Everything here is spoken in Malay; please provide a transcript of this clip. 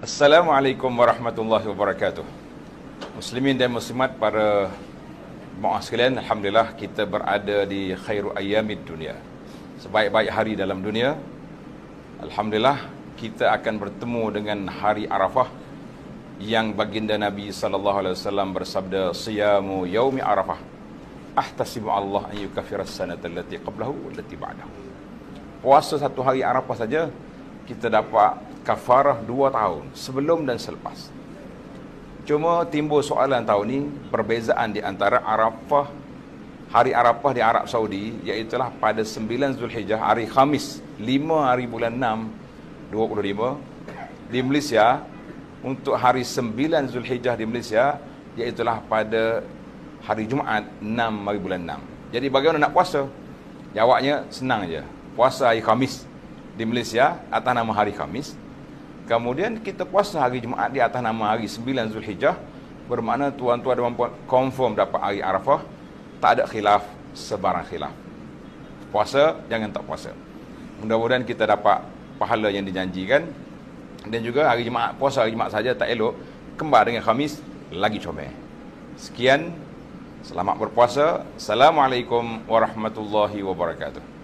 Assalamualaikum warahmatullahi wabarakatuh. Muslimin dan muslimat, para jemaah sekalian, alhamdulillah kita berada di khairu ayyamid dunia, sebaik-baik hari dalam dunia. Alhamdulillah kita akan bertemu dengan hari Arafah yang baginda Nabi SAW bersabda, siyamu yaumi Arafah ahtasibu Allah an yukaffira as-sanata allati qablahu wallati ba'dahu. Puasa satu hari Arafah saja kita dapat kafarah 2 tahun sebelum dan selepas. Cuma timbul soalan tahun ni, perbezaan di antara Arafah, hari Arafah di Arab Saudi, iaitulah pada 9 Zulhijjah, hari Khamis, 5 hari bulan 6 25. Di Malaysia, untuk hari 9 Zulhijjah di Malaysia, iaitulah pada hari Jumaat 6 hari bulan 6. Jadi bagaimana nak puasa? Jawabnya senang je. Puasa hari Khamis di Malaysia atas nama hari Khamis. Kemudian kita puasa hari Jumaat di atas nama hari 9 Zulhijjah. Bermakna tuan-tuan dan puan confirm dapat hari Arafah. Tak ada khilaf, sebarang khilaf. Puasa, jangan tak puasa. Mudah-mudahan kita dapat pahala yang dijanjikan. Dan juga hari Jumaat, puasa hari Jumaat saja tak elok, kembar dengan Khamis lagi comel. Sekian, selamat berpuasa. Assalamualaikum warahmatullahi wabarakatuh.